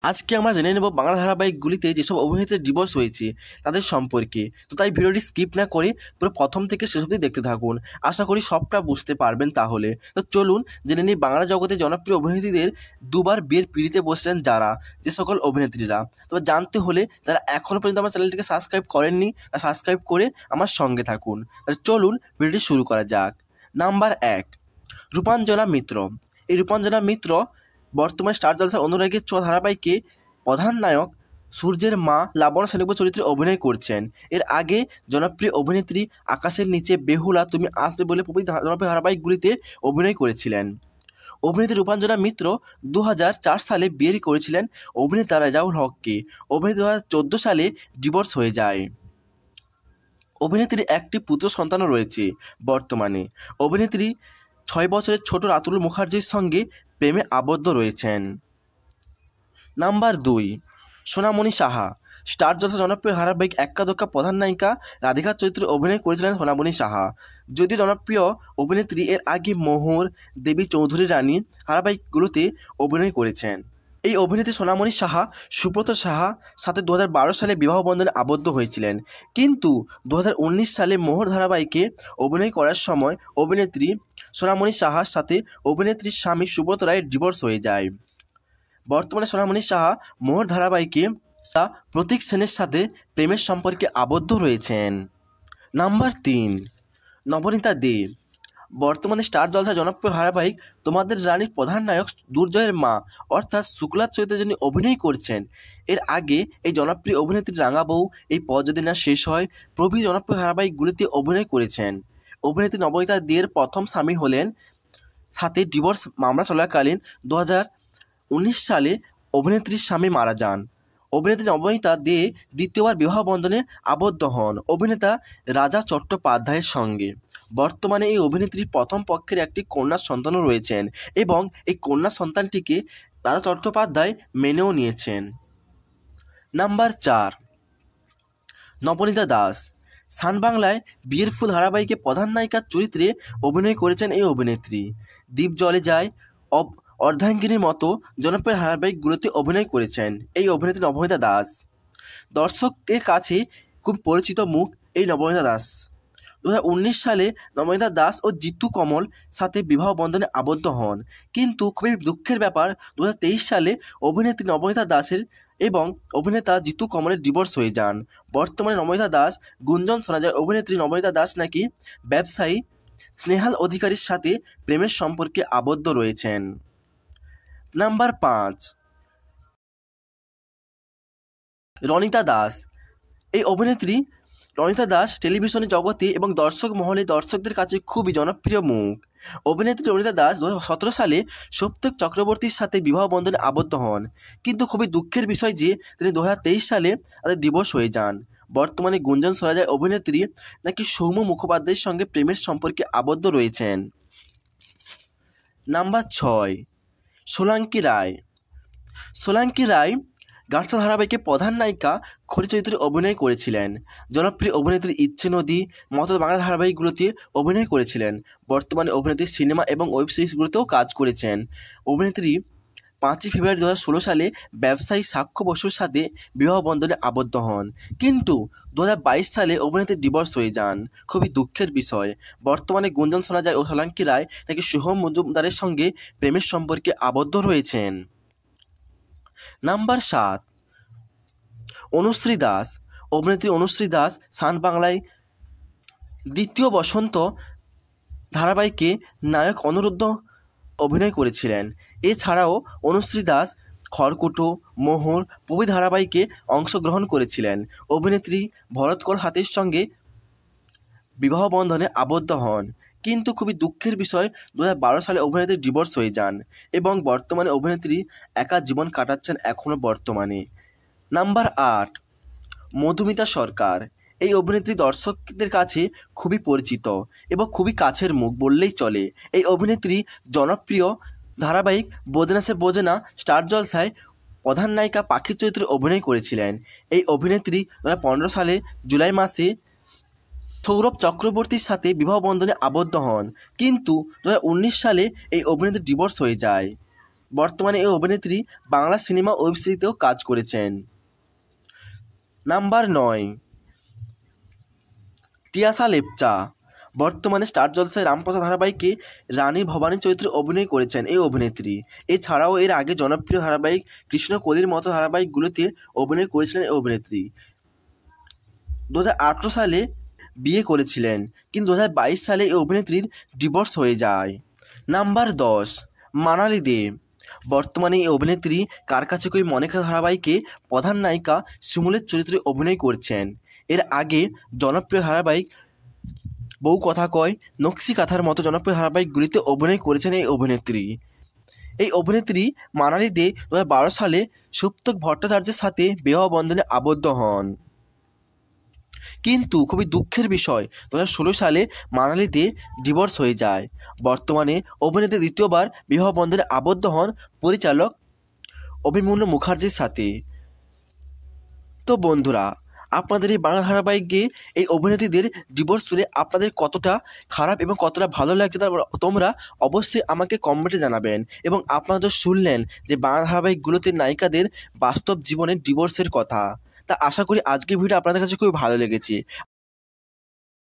আজকে আমরা জেনে নেব বাংলা ধারাবাহিকগুলিতে যেসব অভিনেত্রীর ডিভোর্স হয়েছে তাদের সম্পর্কে। তো তাই ভিডিওটি স্কিপ না করে পুরো প্রথম থেকে শেষ অবধি দেখতে থাকুন। আশা করি সবটা বুঝতে পারবেন। তাহলে তো চলুন জেনে নিই বাংলা জগতে জনপ্রিয় অভিনেত্রীদের দুবার বিয়ের পিঁড়িতে বসছেন যারা, যে সকল অভিনেত্রীরা। তবে জানতে হলে যারা এখনও পর্যন্ত আমার চ্যানেলটিকে সাবস্ক্রাইব করেননি তারা সাবস্ক্রাইব করে আমার সঙ্গে থাকুন। তাহলে চলুন ভিডিওটি শুরু করা যাক। নাম্বার 1, রূপাঞ্জনা মিত্র। এই রূপাঞ্জনা মিত্র বর্তমানে স্টার জলসা অনুরাগের ধারাবাহিকে প্রধান নায়ক সূর্যের মা লাবণ্য সেনগুপ্ত চরিত্রে অভিনয় করছেন। এর আগে জনপ্রিয় অভিনেত্রী আকাশের নিচে, বেহুলা, তুমি আসবে বলে প্রভৃতি জনপ্রিয় ধারাবাহিকগুলিতে অভিনয় করেছিলেন। অভিনেত্রী রূপাঞ্জনা মিত্র 2004 সালে বিয়ে করেছিলেন অভিনেতা রেজাউল হককে। অভিনেত্রী 2014 সালে ডিভোর্স হয়ে যায়। অভিনেত্রীর একটি পুত্র সন্তানও রয়েছে। বর্তমানে অভিনেত্রী 6 বছরের ছোট রাতুল মুখার্জির সঙ্গে প্রেমে আবদ্ধ রয়েছেন। নাম্বার 2, সোনামণি সাহা। স্টার জলসা জনপ্রিয় ধারাবাহিক এক্কা দোক্কা প্রধান নায়িকা রাধিকার চরিত্রে অভিনয় করেছিলেন সোনামণি সাহা। যদিও জনপ্রিয় অভিনেত্রী এর আগে মোহর, দেবী চৌধুরী রানী ধারাবাহিকগুলোতে অভিনয় করেছেন। এই অভিনেত্রী সোনামণি সাহা সুব্রত সাহা সাথে 2012 সালে বিবাহ বন্ধনে আবদ্ধ হয়েছিলেন। কিন্তু 2019 সালে মোহর ধারাবাহিকে অভিনয় করার সময় অভিনেত্রী সোনামণি সাহার সাথে অভিনেত্রীর স্বামী সুব্রত রায়ের ডিভোর্স হয়ে যায়। বর্তমানে সোনামণি সাহা মোহর ধারাবাহিকে প্রতীক সেনের সাথে প্রেমের সম্পর্কে আবদ্ধ রয়েছেন। নাম্বার 3, নবনীতা দে। বর্তমানে স্টার জলসা জনপ্রিয় ধারাবাহিক তোমাদের রানীর প্রধান নায়ক দুর্জয়ের মা অর্থাৎ শুক্লার চরিত্রে যিনি অভিনয় করছেন। এর আগে এই জনপ্রিয় অভিনেত্রী রাঙা বউ, এই পথ যদি না শেষ হয় প্রভৃতি জনপ্রিয় ধারাবাহিকগুলিতে অভিনয় করেছেন। অভিনেত্রী নবনীতা দের প্রথম স্বামী হলেন সাথে ডিভোর্স মামলা চলাকালীন 2019 সালে অভিনেত্রীর স্বামী মারা যান। অভিনেত্রী নবনীতা দে দ্বিতীয়বার বিবাহ বন্ধনে আবদ্ধ হন অভিনেতা রাজা চট্টোপাধ্যায়ের সঙ্গে। বর্তমানে এই অভিনেত্রীর প্রথম পক্ষের একটি কন্যা সন্তানও রয়েছেন এবং এই কন্যা সন্তানটিকে রাজা চট্টোপাধ্যায় মেনেও নিয়েছেন। নাম্বার 4, নবনীতা দাস। সান বাংলায় বিয়ের ফুল ধারাবাহিকে প্রধান নায়িকার চরিত্রে অভিনয় করেছেন এই অভিনেত্রী। দ্বীপ জলে যায়, অর্ধাঙ্গিনীর মতো জনপ্রিয় ধারাবাহিকগুলোতে অভিনয় করেছেন এই অভিনেত্রী নবনীতা দাস। দর্শকের কাছে খুব পরিচিত মুখ এই নবনীতা দাস। 2019 সালে নবনীতা দাস ও জিতু কমল সাথে বিবাহ বন্ধনে আবদ্ধ হন। কিন্তু খুবই দুঃখের ব্যাপার 2023 সালে অভিনেত্রী নবনীতা দাসের এবং অভিনেতা জিতু কমলের ডিভোর্স হয়ে যান। বর্তমানে নবনীতা দাস, গুঞ্জন শোনা যায় অভিনেত্রী নবনীতা দাস নাকি ব্যবসায়ী স্নেহাল অধিকারীর সাথে প্রেমের সম্পর্কে আবদ্ধ রয়েছেন। নাম্বার 5, রনিতা দাস। এই অভিনেত্রী রনিতা দাস টেলিভিশন জগতে এবং দর্শক মহলে দর্শকদের কাছে খুবই জনপ্রিয় মুখ। অভিনেত্রী রনিতা দাস 2017 সালে সৌপ্তিক চক্রবর্তীর সাথে বিবাহ বন্ধনে আবদ্ধ হন। কিন্তু খুবই দুঃখের বিষয় যে তিনি 2023 সালে তাদের ডিভোর্স হয়ে যান। বর্তমানে গুঞ্জন শোনা যায় অভিনেত্রী নাকি সৌম্য মুখোপাধ্যায়ের সঙ্গে প্রেমের সম্পর্কে আবদ্ধ রয়েছেন। নাম্বার 6, সোলাঙ্কি রায়। সোলাঙ্কি রায় গার্সা ধারাবাহিকে প্রধান নায়িকা খড়ি চরিত্রে অভিনয় করেছিলেন। জনপ্রিয় অভিনেত্রী ইচ্ছে নদী মতো বাংলা ধারাবাহিকগুলোতে অভিনয় করেছিলেন। বর্তমানে অভিনেত্রী সিনেমা এবং ওয়েব সিরিজগুলোতেও কাজ করেছেন। অভিনেত্রী 5 ফেব্রুয়ারি 2016 সালে ব্যবসায়ী সাক্ষ্য বসুর সাথে বিবাহ বন্ধনে আবদ্ধ হন। কিন্তু 2022 সালে অভিনেত্রী ডিভোর্স হয়ে যান। খুবই দুঃখের বিষয়। বর্তমানে গুঞ্জন শোনা যায় ও সোলাঙ্কি রায় নাকি শুভম মজুমদারের সঙ্গে প্রেমের সম্পর্কে আবদ্ধ রয়েছেন। নাম্বার 7, অনুশ্রী দাস। অভিনেত্রী অনুশ্রী দাস সান বাংলায় দ্বিতীয় বসন্ত ধারাবাহিকে নায়ক অনুরুদ্ধ অভিনয় করেছিলেন। এছাড়াও অনুশ্রী দাস খড়কুটো, মোহর প্রভৃতি ধারাবাহিকে অংশগ্রহণ করেছিলেন। অভিনেত্রী ভরত কর হাতের সঙ্গে বিবাহ বন্ধনে আবদ্ধ হন। কিন্তু খুবই দুঃখের বিষয় 2012 সালে অভিনেত্রী ডিভোর্স হয়ে যান এবং বর্তমানে অভিনেত্রী একা জীবন কাটাচ্ছেন এখনও বর্তমানে। নাম্বার 8, মধুমিতা সরকার। এই অভিনেত্রী দর্শকদের কাছে খুবই পরিচিত এবং খুবই কাছের মুখ বললেই চলে। এই অভিনেত্রী জনপ্রিয় ধারাবাহিক বোঝেনা সে বোঝেনা স্টার জলসায় প্রধান নায়িকা পাখির চরিত্রে অভিনয় করেছিলেন। এই অভিনেত্রী 2015 সালে জুলাই মাসে সৌরভ চক্রবর্তীর সাথে বিবাহ বন্ধনে আবদ্ধ হন। কিন্তু 2019 সালে এই অভিনেত্রী ডিভোর্স হয়ে যায়। বর্তমানে এই অভিনেত্রী বাংলা সিনেমা ওয়েব সিরিজেও কাজ করেছেন। নাম্বার 9, তিয়াশা লেপচা। বর্তমানে স্টার জলসায় রামপ্রসাদ ধারাবাহিকে রানী ভবানী চরিত্রে অভিনয় করেছেন এই অভিনেত্রী। এছাড়াও এর আগে জনপ্রিয় ধারাবাহিক কৃষ্ণকলির মতো ধারাবাহিকগুলোতে অভিনয় করেছিলেন এই অভিনেত্রী। 2018 সালে বিয়ে করেছিলেন, কিন্তু 2022 সালে এই অভিনেত্রীর ডিভোর্স হয়ে যায়। নাম্বার 10, মানালি দে। বর্তমানে এই অভিনেত্রী কার কাছে কই মনেকা ধারাবাহিকে প্রধান নায়িকা শিমুলের চরিত্রে অভিনয় করছেন। এর আগে জনপ্রিয় ধারাবাহিক বউ কথা কয়, নকশি কাঁথার মতো জনপ্রিয় ধারাবাহিকগুলিতে অভিনয় করেছেন এই অভিনেত্রী। এই অভিনেত্রী মানালি দে 2012 সালে সৌপ্তক ভট্টাচার্যের সাথে বিবাহ বন্ধনে আবদ্ধ হন। কিন্তু খুবই দুঃখের বিষয় 2016 সালে মানালি দে ডিভোর্স হয়ে যায়। বর্তমানে অভিনেত্রী দ্বিতীয়বার বিবাহ বন্ধনে আবদ্ধ হন পরিচালক অভিমন্যু মুখার্জির সাথে। তো বন্ধুরা, আপনাদের এই বাংলা ধারাবাহিকে এই অভিনেত্রীদের ডিভোর্স শুনে আপনাদের কতটা খারাপ এবং কতটা ভালো লাগছে তোমরা অবশ্যই আমাকে কমেন্টে জানাবেন। এবং আপনারা তো শুনলেন যে বাংলা ধারাবাহিকগুলোতে নায়িকাদের বাস্তব জীবনের ডিভোর্সের কথা। তা আশা করি আজকের ভিডিও আপনাদের কাছে খুবই ভালো লেগেছে।